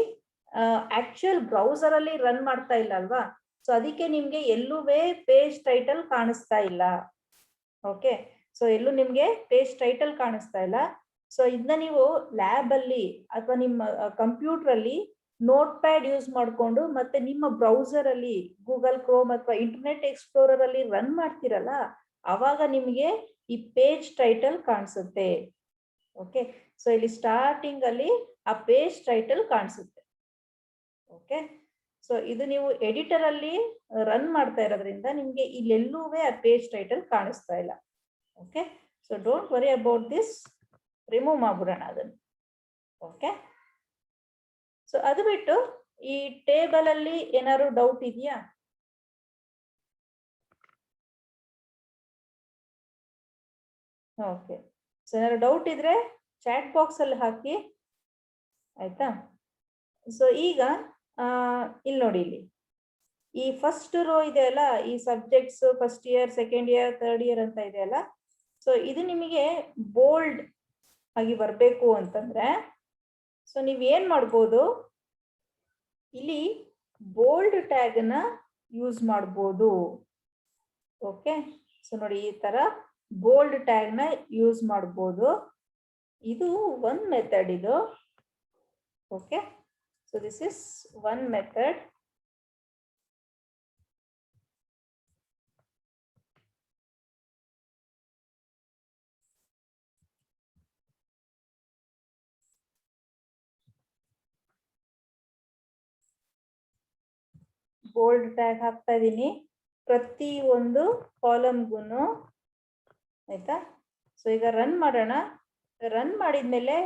ಆಕ್ಚುಯಲ್ ಬ್ರೌಸರ್ ಅಲ್ಲಿ ರನ್ ಮಾಡ್ತಾ ಇಲ್ಲ ಅಲ್ವಾ? ಸೊ ಅದಕ್ಕೆ ನಿಮ್ಗೆ ಎಲ್ಲೂ ಪೇಜ್ ಟೈಟಲ್ ಕಾಣಿಸ್ತಾ ಇಲ್ಲ. ಓಕೆ, ಸೊ ಎಲ್ಲೂ ನಿಮ್ಗೆ ಪೇಜ್ ಟೈಟಲ್ ಕಾಣಿಸ್ತಾ ಇಲ್ಲ. ಸೊ ಇದನ್ನ ನೀವು ಲ್ಯಾಬ್ ಅಲ್ಲಿ ಅಥವಾ ನಿಮ್ಮ ಕಂಪ್ಯೂಟರ್ ಅಲ್ಲಿ ನೋಟ್ ಪ್ಯಾಡ್ ಯೂಸ್ ಮಾಡಿಕೊಂಡು ಮತ್ತೆ ನಿಮ್ಮ ಬ್ರೌಸರ್ ಅಲ್ಲಿ ಗೂಗಲ್ ಕ್ರೋಮ್ ಅಥವಾ ಇಂಟರ್ನೆಟ್ ಎಕ್ಸ್ಪ್ಲೋರರ್ ಅಲ್ಲಿ ರನ್ ಮಾಡ್ತಿರಲ್ಲ, ಅವಾಗ ನಿಮ್ಗೆ ಈ ಪೇಜ್ ಟೈಟಲ್ ಕಾಣಿಸುತ್ತೆ. ಓಕೆ, ಸೊ ಇಲ್ಲಿ ಸ್ಟಾರ್ಟಿಂಗ್ ಅಲ್ಲಿ ಆ ಪೇಜ್ ಟೈಟಲ್ ಕಾಣಿಸುತ್ತೆ. ಓಕೆ, ಸೊ ಇದು ನೀವು ಎಡಿಟರ್ ಅಲ್ಲಿ ರನ್ ಮಾಡ್ತಾ ಇರೋದ್ರಿಂದ ನಿಮ್ಗೆ ಇಲ್ಲೆಲ್ಲೂ ಆ ಪೇಜ್ ಟೈಟಲ್ ಕಾಣಿಸ್ತಾ ಇಲ್ಲ. Okay, so don't worry about this, remove ಮಾಡ್ಬಿಡೋಣ ಅದನ್ನು. ಓಕೆ, ಸೊ ಅದು ಬಿಟ್ಟು ಈ ಟೇಬಲ್ ಅಲ್ಲಿ ಏನಾದ್ರು ಡೌಟ್ ಇದೆಯಾ? ಓಕೆ, ಸೊ ಏನಾದ್ರು ಡೌಟ್ ಇದ್ರೆ ಚಾಟ್ ಬಾಕ್ಸ್ ಅಲ್ಲಿ ಹಾಕಿ. ಆಯ್ತಾ? ಸೊ ಈಗ ಇಲ್ಲಿ ನೋಡಿ, ಇಲ್ಲಿ ಈ ಫಸ್ಟ್ ರೋ ಇದೆಯಲ್ಲ, ಈ subjects first year, second year, third year ಅಂತ ಇದೆಯಲ್ಲ, ಸೊ ಇದು ನಿಮಗೆ ಬೋಲ್ಡ್ ಆಗಿ ಬರಬೇಕು ಅಂತಂದ್ರೆ ಸೊ ನೀವ್ ಏನ್ ಮಾಡ್ಬೋದು, ಇಲ್ಲಿ ಬೋಲ್ಡ್ ಟ್ಯಾಗ್ ನ ಯೂಸ್ ಮಾಡ್ಬೋದು. ಓಕೆ, ಸೊ ನೋಡಿ ಈ ತರ ಬೋಲ್ಡ್ ಟ್ಯಾಗ್ ನ ಯೂಸ್ ಮಾಡ್ಬೋದು. ಇದು ಒಂದ್ ಮೆಥಡ್ ಇದು. Okay, so this is one method. Bold tag ಹಾಕ್ತಾ ಇದೀನಿ ಪ್ರತಿ ಒಂದು ಕಾಲಮ್ಗೂ, ಆಯ್ತಾ. ಸೊ ಈಗ ರನ್ ಮಾಡೋಣ. ರನ್ ಮಾಡಿದ್ಮೇಲೆ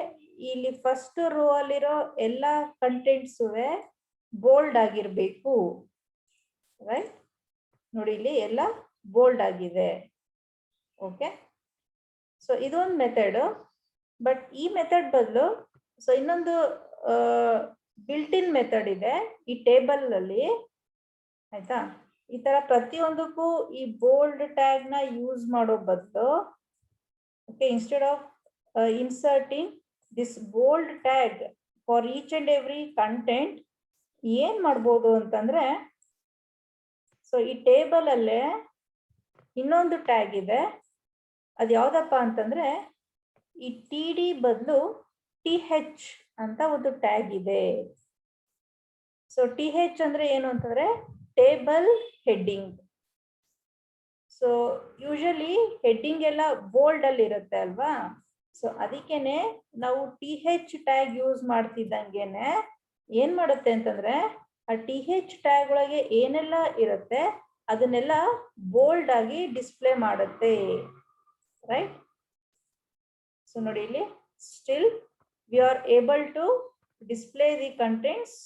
ಇಲ್ಲಿ ಫಸ್ಟ್ ರೋ ಅಲ್ಲಿರೋ ಎಲ್ಲಾ ಕಂಟೆಂಟ್ಸ್ ಬೋಲ್ಡ್ ಆಗಿರ್ಬೇಕು, ರೈಟ್. ನೋಡಿ ಇಲ್ಲಿ ಎಲ್ಲ ಬೋಲ್ಡ್ ಆಗಿದೆ. ಓಕೆ, ಸೊ ಇದೊಂದು ಮೆಥಡ್. ಬಟ್ ಈ ಮೆಥಡ್ ಬದಲು ಸೊ ಇನ್ನೊಂದು ಬಿಲ್ಟ್ ಇನ್ ಮೆಥಡ್ ಇದೆ ಈ ಟೇಬಲ್ ಅಲ್ಲಿ, ಆಯ್ತಾ. ಈ ತರ ಪ್ರತಿಯೊಂದಕ್ಕೂ ಈ ಬೋಲ್ಡ್ ಟ್ಯಾಗ್ ನ ಯೂಸ್ ಮಾಡೋ ಬದಲು, okay, instead of inserting this bold tag for each and every content, ಏನ್ ಮಾಡ್ಬೋದು ಅಂತಂದ್ರೆ, ಸೊ ಈ ಟೇಬಲ್ ಅಲ್ಲೇ ಇನ್ನೊಂದು ಟ್ಯಾಗ್ ಇದೆ. ಅದು ಯಾವ್ದಪ್ಪ ಅಂತಂದ್ರೆ ಈ ಟಿ ಡಿ ಬದಲು ಟಿ ಹೆಚ್ ಅಂತ ಒಂದು ಟ್ಯಾಗ್ ಇದೆ. ಸೊ ಟಿ ಹೆಚ್ ಅಂದ್ರೆ ಏನು ಅಂತಂದ್ರೆ table heading. So usually heading ಎಲ್ಲ ಬೋಲ್ಡ್ ಅಲ್ಲಿ ಇರುತ್ತೆ ಅಲ್ವಾ. ಸೊ ಅದಕ್ಕೇನೆ ನಾವು ಟಿ ಹೆಚ್ ಟ್ಯಾಗ್ ಯೂಸ್ ಮಾಡ್ತಿದ್ದಂಗೆನೆ ಏನ್ ಮಾಡುತ್ತೆ ಅಂತಂದ್ರೆ ಆ ಟಿ ಹೆಚ್ ಟ್ಯಾಗ್ ಒಳಗೆ ಏನೆಲ್ಲ ಇರುತ್ತೆ ಅದನ್ನೆಲ್ಲ ಬೋಲ್ಡ್ ಆಗಿ ಡಿಸ್ಪ್ಲೇ ಮಾಡುತ್ತೆ, ರೈಟ್. ಸೊ ನೋಡಿ ಇಲ್ಲಿ still we are able to display the contents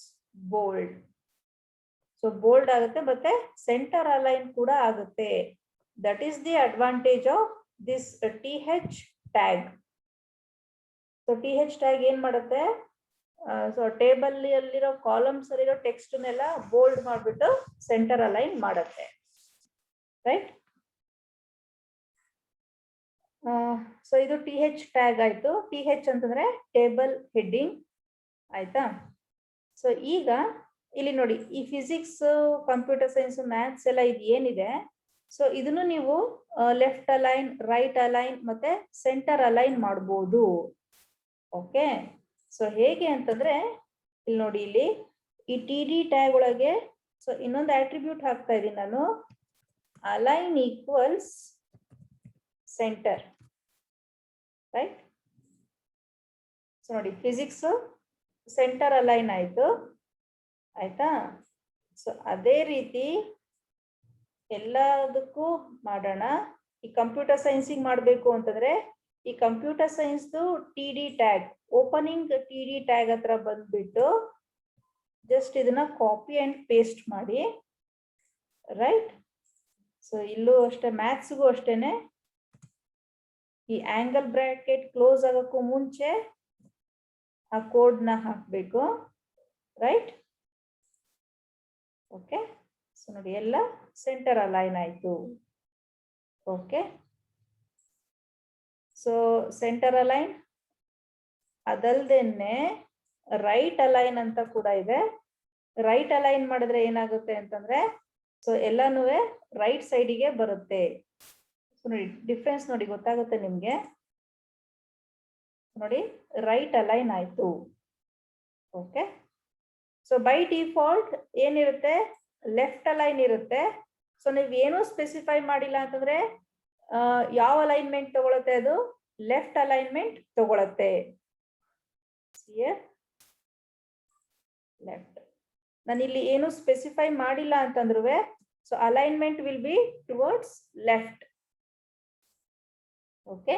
bold. So bold ಆಗುತ್ತೆ ಮತ್ತೆ ಸೆಂಟರ್ ಅಲೈನ್ ಕೂಡ ಆಗುತ್ತೆ. That is the advantage of this T H tag. So T H tag ಏನ್ ಮಾಡುತ್ತೆ, ಸೊ ಟೇಬಲ್ ಅಲ್ಲಿರೋ ಕಾಲಮ್ಸ್ ಅಲ್ಲಿರೋ ಟೆಕ್ಸ್ಟ್ನೆಲ್ಲ ಬೋಲ್ಡ್ ಮಾಡ್ಬಿಟ್ಟು ಸೆಂಟರ್ ಅಲೈನ್ ಮಾಡುತ್ತೆ, ರೈಟ್. ಸೊ ಇದು ಟಿ ಹೆಚ್ ಟ್ಯಾಗ್ ಆಯ್ತು. ಟಿ ಹೆಚ್ ಅಂತಂದ್ರೆ ಟೇಬಲ್ ಹೆಡ್ಡಿಂಗ್, ಆಯ್ತಾ. ಸೊ ಈಗ ಇಲ್ಲಿ ನೋಡಿ ಈ ಫಿಸಿಕ್ಸ್, ಕಂಪ್ಯೂಟರ್ ಸೈನ್ಸ್, ಮ್ಯಾಥ್ಸ್ ಎಲ್ಲ ಇದು ಏನಿದೆ, ಸೊ ಇದನ್ನು ನೀವು ಲೆಫ್ಟ್ ಅಲೈನ್, ರೈಟ್ ಅಲೈನ್ ಮತ್ತೆ ಸೆಂಟರ್ ಅಲೈನ್ ಮಾಡ್ಬೋದು. ಓಕೆ, ಸೊ ಹೇಗೆ ಅಂತಂದ್ರೆ ಇಲ್ಲಿ ನೋಡಿ, ಇಲ್ಲಿ ಈ ಟಿ ಡಿ ಟ್ಯಾಗ್ ಒಳಗೆ ಸೊ ಇನ್ನೊಂದು ಆಟ್ರಿಬ್ಯೂಟ್ ಹಾಕ್ತಾ ಇದೀನಿ ನಾನು, align equals centre, right. So ನೋಡಿ ಫಿಸಿಕ್ಸ್ ಸೆಂಟರ್ ಅಲೈನ್ ಆಯ್ತು, ಆಯ್ತಾ. ಸೊ ಅದೇ ರೀತಿ ಎಲ್ಲದಕ್ಕೂ ಮಾಡೋಣ. ಈ ಕಂಪ್ಯೂಟರ್ ಸೈನ್ಸಿಗೆ ಮಾಡಬೇಕು ಅಂತಂದ್ರೆ ಈ ಕಂಪ್ಯೂಟರ್ ಸೈನ್ಸ್ದು T D tag, opening T D tag ಹತ್ರ ಬಂದ್ಬಿಟ್ಟು ಜಸ್ಟ್ ಇದನ್ನ ಕಾಪಿ ಅಂಡ್ ಪೇಸ್ಟ್ ಮಾಡಿ, ರೈಟ್. ಸೊ ಇಲ್ಲೂ ಅಷ್ಟೇ, ಮ್ಯಾಥ್ಸ್ಗೂ ಅಷ್ಟೇನೆ ಈ ಆಂಗಲ್ ಬ್ರಾಕೆಟ್ ಕ್ಲೋಸ್ ಆಗೋಕ್ಕೂ ಮುಂಚೆ ಆ ಕೋಡ್ನ ಹಾಕಬೇಕು, ರೈಟ್. ಓಕೆ, ಸೊ ನೋಡಿ ಎಲ್ಲ ಸೆಂಟರ್ ಅಲೈನ್ ಆಯ್ತು. ಓಕೆ, ಸೊ ಸೆಂಟರ್ ಅಲೈನ್ ಅದಲ್ದೇನೆ ರೈಟ್ ಅಲೈನ್ ಅಂತ ಕೂಡ ಇದೆ. ರೈಟ್ ಅಲೈನ್ ಮಾಡಿದ್ರೆ ಏನಾಗುತ್ತೆ ಅಂತಂದ್ರೆ ಸೊ ಎಲ್ಲಾನು ರೈಟ್ ಸೈಡಿಗೆ ಬರುತ್ತೆ. ನೋಡಿ ಡಿಫ್ರೆನ್ಸ್ ನೋಡಿ ಗೊತ್ತಾಗುತ್ತೆ ನಿಮ್ಗೆ. ನೋಡಿ ರೈಟ್ ಅಲೈನ್ ಆಯ್ತು. ಓಕೆ, ಸೊ ಬೈ ಡಿಫಾಲ್ಟ್ ಏನಿರುತ್ತೆ, ಲೆಫ್ಟ್ ಅಲೈನ್ ಇರುತ್ತೆ. ಸೊ ನೀವು ಏನೂ ಸ್ಪೆಸಿಫೈ ಮಾಡಿಲ್ಲ ಅಂತಂದ್ರೆ ಯಾವ ಅಲೈನ್ಮೆಂಟ್ ತಗೊಳುತ್ತೆ, ಅದು ಲೆಫ್ಟ್ ಅಲೈನ್ಮೆಂಟ್ ತಗೊಳುತ್ತೆ. ಲೆಫ್ಟ್, ನಾನು ಇಲ್ಲಿ ಏನು ಸ್ಪೆಸಿಫೈ ಮಾಡಿಲ್ಲ ಅಂತಂದ್ರು so alignment will B towards left. Okay,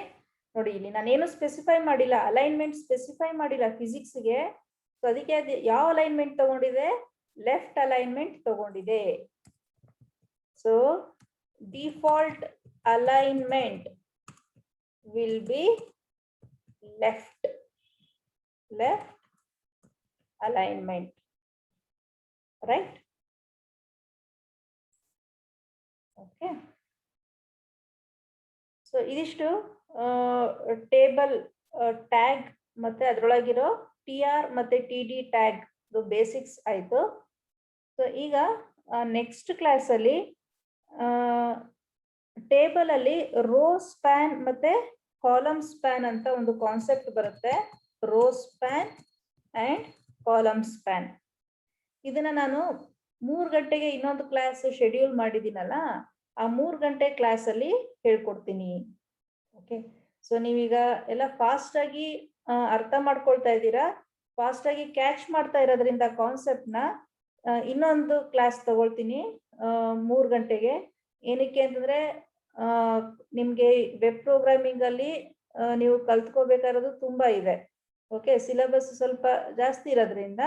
ನೋಡಿ ಇಲ್ಲಿ ನಾನೇನು ಸ್ಪೆಸಿಫೈ ಮಾಡಿಲ್ಲ, ಅಲೈನ್ಮೆಂಟ್ ಸ್ಪೆಸಿಫೈ ಮಾಡಿಲ್ಲ ಫಿಸಿಕ್ಸ್ಗೆ. ಸೊ ಅದಕ್ಕೆ ಅದು ಯಾವ ಅಲೈನ್ಮೆಂಟ್ ತಗೊಂಡಿದೆ, ಲೆಫ್ಟ್ ಅಲೈನ್ಮೆಂಟ್ ತಗೊಂಡಿದೆ. So default alignment will be left alignment, right. Okay. So ಇದಿಷ್ಟು ಟೇಬಲ್ ಟ್ಯಾಗ್ ಮತ್ತೆ ಅದರೊಳಗಿರೋ TR ಮತ್ತೆ TD ಟ್ಯಾಗ್ ಬೇಸಿಕ್ಸ್ ಆಯ್ತು. ಸೊ ಈಗ ನೆಕ್ಸ್ಟ್ ಕ್ಲಾಸ್ ಅಲ್ಲಿ ಟೇಬಲ್ ಅಲ್ಲಿ ರೋ ಸ್ಪ್ಯಾನ್ ಮತ್ತೆ ಕಾಲಮ್ ಸ್ಪ್ಯಾನ್ ಅಂತ ಒಂದು ಕಾನ್ಸೆಪ್ಟ್ ಬರುತ್ತೆ. Row span and column span. ಇದನ್ನ ನಾನು 3 ಗಂಟೆಗೆ ಇನ್ನೊಂದು ಕ್ಲಾಸ್ ಶೆಡ್ಯೂಲ್ ಮಾಡಿದ್ದೀನಲ್ಲ, ಆ 3 ಗಂಟೆ ಕ್ಲಾಸ್ ಅಲ್ಲಿ ಹೇಳ್ಕೊಡ್ತೀನಿ. ಓಕೆ. ಸೊ ನೀವೀಗ ಎಲ್ಲ ಫಾಸ್ಟ್ ಆಗಿ ಅರ್ಥ ಮಾಡ್ಕೊಳ್ತಾ ಇದ್ದೀರಾ, ಫಾಸ್ಟ್ ಆಗಿ ಕ್ಯಾಚ್ ಮಾಡ್ತಾ ಇರೋದ್ರಿಂದ ಕಾನ್ಸೆಪ್ಟ್ ನ ಇನ್ನೊಂದು ಕ್ಲಾಸ್ ತಗೊಳ್ತೀನಿ 3 ಗಂಟೆಗೆ. ಏನಕ್ಕೆ ಅಂತಂದ್ರೆ ನಿಮ್ಗೆ ವೆಬ್ ಪ್ರೋಗ್ರಾಮಿಂಗ್ ಅಲ್ಲಿ ನೀವು ಕಲ್ತ್ಕೋಬೇಕಾಗಿರೋದು ತುಂಬಾ ಇದೆ. ಓಕೆ. ಸಿಲೆಬಸ್ ಸ್ವಲ್ಪ ಜಾಸ್ತಿ ಇರೋದ್ರಿಂದ,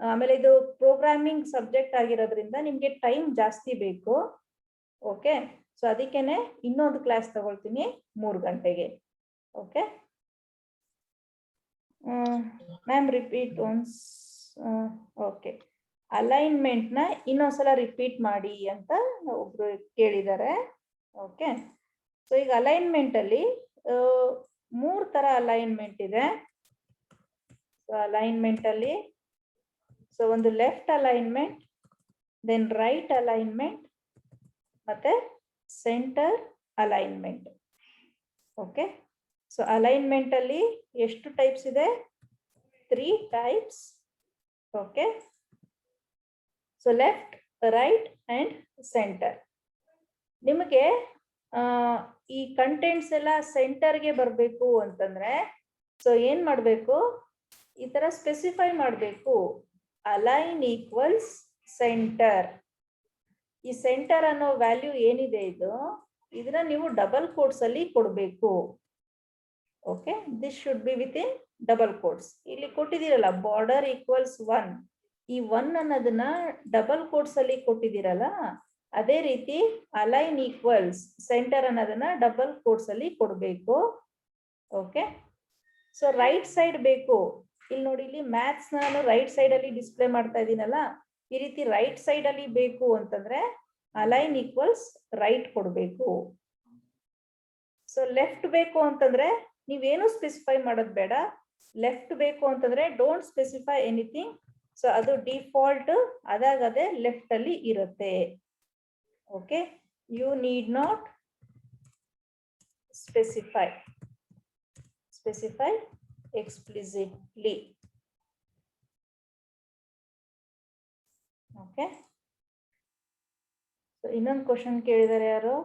ಆಮೇಲೆ ಇದು ಪ್ರೋಗ್ರಾಮಿಂಗ್ ಸಬ್ಜೆಕ್ಟ್ ಆಗಿರೋದ್ರಿಂದ ನಿಮ್ಗೆ ಟೈಮ್ ಜಾಸ್ತಿ ಬೇಕು. ಓಕೆ. ಸೊ ಅದಕ್ಕೇನೆ ಇನ್ನೊಂದು ಕ್ಲಾಸ್ ತಗೊಳ್ತೀನಿ 3 ಗಂಟೆಗೆ. Okay ma'am, repeat once. Okay. Alignment ನ ಇನ್ನೊಂದ್ಸಲ ರಿಪೀಟ್ ಮಾಡಿ ಅಂತ ಒಬ್ರು ಕೇಳಿದ್ದಾರೆ. ಓಕೆ. ಸೊ ಈಗ ಅಲೈನ್ಮೆಂಟ್ ಅಲ್ಲಿ 3 ತರ ಅಲೈನ್ಮೆಂಟ್ ಇದೆ. ಸೊ ಅಲೈನ್ಮೆಂಟ್ ಅಲ್ಲಿ ಒಂದು left alignment, then right alignment ಮತ್ತೆ centre alignment. Okay. So alignment ಅಲ್ಲಿ ಎಷ್ಟು ಟೈಪ್ಸ್ ಇದೆ? 3 types. Okay. So left, right and centre. ನಿಮಗೆ ಈ ಕಂಟೆಂಟ್ಸ್ ಎಲ್ಲ ಸೆಂಟರ್ಗೆ ಬರಬೇಕು ಅಂತಂದ್ರೆ ಸೊ ಏನ್ ಮಾಡಬೇಕು? ಈ ತರ ಸ್ಪೆಸಿಫೈ ಮಾಡಬೇಕು. Align equals centre. ಈ ಸೆಂಟರ್ ಅನ್ನೋ ವ್ಯಾಲ್ಯೂ ಏನಿದೆ ಇದನ್ನ ನೀವು ಡಬಲ್ ಕೋಟ್ಸ್ ಅಲ್ಲಿ ಕೊಡಬೇಕು. Okay. This should be with in double quotes. ಇಲ್ಲಿ ಕೊಟ್ಟಿದ್ದೀರಲ್ಲ ಬಾರ್ಡರ್ ಈಕ್ವಲ್ಸ್ 1, ಈ 1 ಅನ್ನೋದನ್ನ ಡಬಲ್ ಕೋಟ್ಸ್ ಅಲ್ಲಿ ಕೊಟ್ಟಿದ್ದೀರಲ್ಲ, ಅದೇ ರೀತಿ ಅಲೈನ್ ಈಕ್ವಲ್ಸ್ ಸೆಂಟರ್ ಅನ್ನೋದನ್ನ ಡಬಲ್ ಕೋಟ್ಸ್ ಅಲ್ಲಿ ಕೊಡಬೇಕು. ಓಕೆ. ಸೊ ರೈಟ್ ಸೈಡ್ ಬೇಕು. ಇಲ್ಲಿ ನೋಡಿ, ಇಲ್ಲಿ ಮ್ಯಾಥ್ಸ್ ನಾನು ರೈಟ್ ಸೈಡ್ ಅಲ್ಲಿ ಡಿಸ್ಪ್ಲೇ ಮಾಡ್ತಾ ಇದ್ದೀನಲ್ಲ, ಈ ರೀತಿ ರೈಟ್ ಸೈಡ್ ಅಲ್ಲಿ ಬೇಕು ಅಂತಂದ್ರೆ ಅಲೈನ್ ಈಕ್ವಲ್ಸ್ ರೈಟ್ ಕೊಡಬೇಕು. ಸೊ ಲೆಫ್ಟ್ ಬೇಕು ಅಂತಂದ್ರೆ ನೀವೇನು ಸ್ಪೆಸಿಫೈ ಮಾಡೋದು ಬೇಡ. ಲೆಫ್ಟ್ ಬೇಕು ಅಂತಂದ್ರೆ ಡೋಂಟ್ ಸ್ಪೆಸಿಫೈ ಎನಿಥಿಂಗ್. ಸೊ ಅದು ಡಿಫಾಲ್ಟ್ ಅದಾಗದೆ ಲೆಫ್ಟ್ ಅಲ್ಲಿ ಇರುತ್ತೆ. Okay. You need not specify explicitly. Okay. So ಇನ್ನೊಂದು ಕ್ವಶನ್ ಕೇಳಿದ್ದಾರೆ ಯಾರು?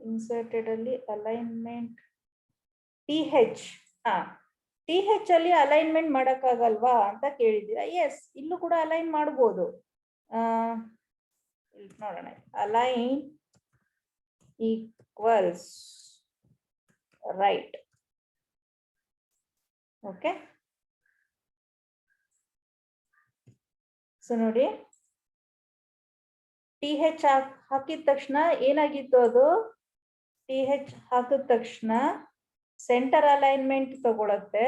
ಇನ್ಸರ್ಟೆಡ್ ಅಲ್ಲಿ ಅಲೈನ್ಮೆಂಟ್ TH. TH ಅಲ್ಲಿ ಅಲೈನ್ಮೆಂಟ್ ಮಾಡಕ್ಕಾಗಲ್ವಾ ಅಂತ ಕೇಳಿದ್ದೀರಾ. ಎಸ್, ಇಲ್ಲೂ ಕೂಡ ಅಲೈನ್ ಮಾಡ್ಬೋದು. ನೋಡೋಣ. Align equals right. Okay. So ನೋಡಿ, TH ಹಾಕಿದ ತಕ್ಷಣ ಏನಾಗಿತ್ತು? ಅದು TH ಹಾಕಿದ ತಕ್ಷಣ ಸೆಂಟರ್ ಅಲೈನ್ಮೆಂಟ್ ತಗೊಳತ್ತೆ.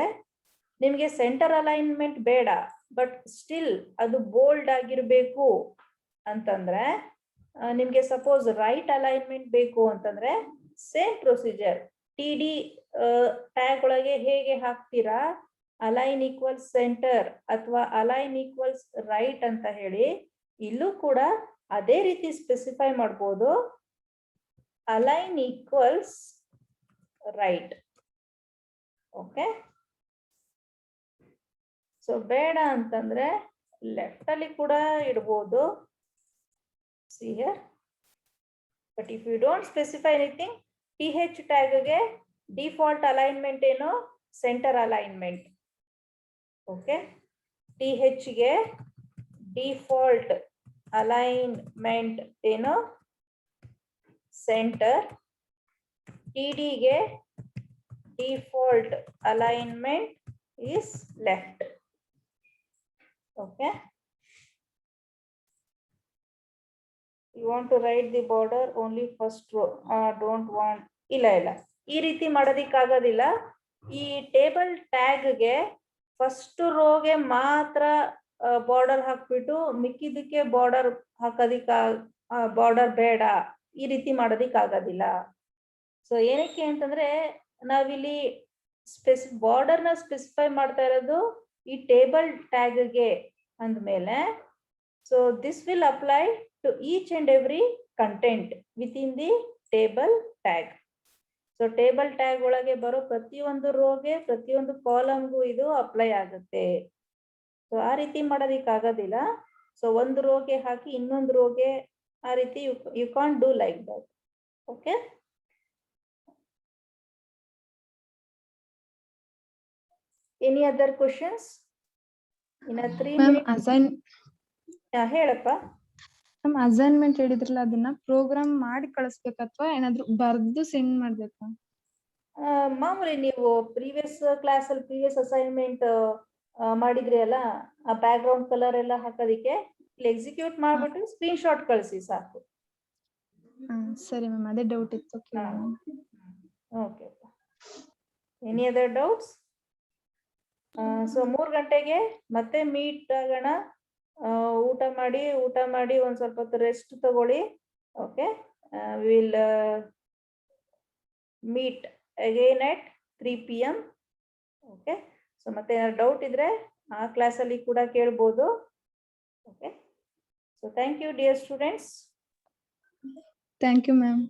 ನಿಮ್ಗೆ ಸೆಂಟರ್ ಅಲೈನ್ಮೆಂಟ್ ಬೇಡ, ಬಟ್ ಸ್ಟಿಲ್ ಅದು ಬೋಲ್ಡ್ ಆಗಿರ್ಬೇಕು ಅಂತಂದ್ರೆ, ನಿಮ್ಗೆ ಸಪೋಸ್ ರೈಟ್ ಅಲೈನ್ಮೆಂಟ್ ಬೇಕು ಅಂತಂದ್ರೆ ಸೇಮ್ ಪ್ರೊಸೀಜರ್. TD ಟ್ಯಾಗ್ ಒಳಗೆ ಹೇಗೆ ಹಾಕ್ತೀರಾ ಅಲೈನ್ ಈಕ್ವಲ್ಸ್ ಸೆಂಟರ್ ಅಥವಾ ಅಲೈನ್ ಈಕ್ವಲ್ಸ್ ರೈಟ್ ಅಂತ ಹೇಳಿ, ಇಲ್ಲೂ ಕೂಡ ಅದೇ ರೀತಿ ಸ್ಪೆಸಿಫೈ ಮಾಡ್ಬೋದು. Align equals right. Okay. So ಬೇಡ ಅಂತಂದ್ರೆ ಲೆಫ್ಟ್ ಅಲ್ಲಿ ಕೂಡ ಇಡ್ಬೋದು. See here. But if you don't specify anything, TH tag ಗೆ default alignment ಏನು? Center alignment. Okay. TH ಗೆ default alignment ಏನು? Center. TD ಗೆ default alignment is left. Okay. You want to write the border only first row. Don't want. ಇಲ್ಲ ಈ ರೀತಿ ಮಾಡೋದಿಕ್ಕಾಗೋದಿಲ್ಲ. ಈ table ಟ್ಯಾಗ್ಗೆ first ರೋಗೆ ಮಾತ್ರ ಬಾರ್ಡರ್ ಹಾಕ್ಬಿಟ್ಟು ಮಿಕ್ಕಿದಕ್ಕೆ ಬಾರ್ಡರ್ ಹಾಕೋದಿಕ್ಕ ಬಾರ್ಡರ್ ಬೇಡ ಈ ರೀತಿ ಮಾಡೋದಿಕ್ ಆಗೋದಿಲ್ಲ. ಸೊ ಏನಕ್ಕೆ ಅಂತಂದ್ರೆ ನಾವಿಲ್ಲಿ ಬಾರ್ಡರ್ ನ ಸ್ಪೆಸಿಫೈ ಮಾಡ್ತಾ ಇರೋದು ಈ ಟೇಬಲ್ ಟ್ಯಾಗ್ಗೆ ಅಂದ್ಮೇಲೆ so this will apply to each and every content with in the table tag. So table tag ಒಳಗೆ ಬರೋ ಪ್ರತಿಯೊಂದು ರೋಗೆ ಪ್ರತಿಯೊಂದು ಕಾಲಮ್ಗೂ ಇದು ಅಪ್ಲೈ ಆಗುತ್ತೆ. ಸೊ ಆ ರೀತಿ ಮಾಡೋದಿಕ್ ಆಗೋದಿಲ್ಲ. ಸೊ ಒಂದು ರೋಗೆ ಹಾಕಿ ಇನ್ನೊಂದು ರೋಗೆ ಆ ರೀತಿ you can't do like that. Okay, any other questions? ಇನ್ನ 3 minutes. ಹೇಳಪ್ಪ. ಅಸೈನ್ಮೆಂಟ್ ಹೇಳಿದ್ರಲ್ಲ, ಅದನ್ನ ಪ್ರೋಗ್ರಾಮ್ ಮಾಡಿ ಕಳಿಸ್ಬೇಕಾ ಅಥವಾ ಏನಾದ್ರು ಬರ್ದು ಸೆಂಡ್ ಮಾಡ್ಬೇಕಾ? ಮಾಮೂಲಿ ನೀವು ಪ್ರೀವಿಯಸ್ ಕ್ಲಾಸ್ ಅಲ್ಲಿ ಪ್ರೀವಿಯಸ್ ಅಸೈನ್ಮೆಂಟ್ ಮಾಡಿದ್ರಿ ಅಲ್ಲ, ಆ ಬ್ಯಾಕ್ ಗ್ರೌಂಡ್ ಕಲರ್ ಎಲ್ಲ ಹಾಕೋದಿಕ್ಕೆ ಇಲ್ಲಿ ಎಕ್ಸಿಕ್ಯೂಟ್ ಮಾಡ್ಬಿಟ್ಟು ಸ್ಕ್ರೀನ್ ಶಾಟ್ ಕಳಿಸಿ ಸಾಕು. ಸರಿ ಮ್ಯಾಮ್, ಅದೇ ಡೌಟ್ ಇತ್ತು. Okay, any other doubts? So 3 ಗಂಟೆಗೆ ಮತ್ತೆ ಮೀಟ್ ಆಗೋಣ. ಊಟ ಮಾಡಿ ಒಂದ್ ಸ್ವಲ್ಪ ಹೊತ್ತು ರೆಸ್ಟ್ ತಗೊಳ್ಳಿ. Okay, will meet again at 3 PM. Okay, so ಮತ್ತೆ ಏನಾದ್ರು ಡೌಟ್ ಇದ್ರೆ ಆ ಕ್ಲಾಸ್ ಅಲ್ಲಿ ಕೂಡ ಕೇಳ್ಬೋದು. Okay, so thank you dear students. Thank you ma'am.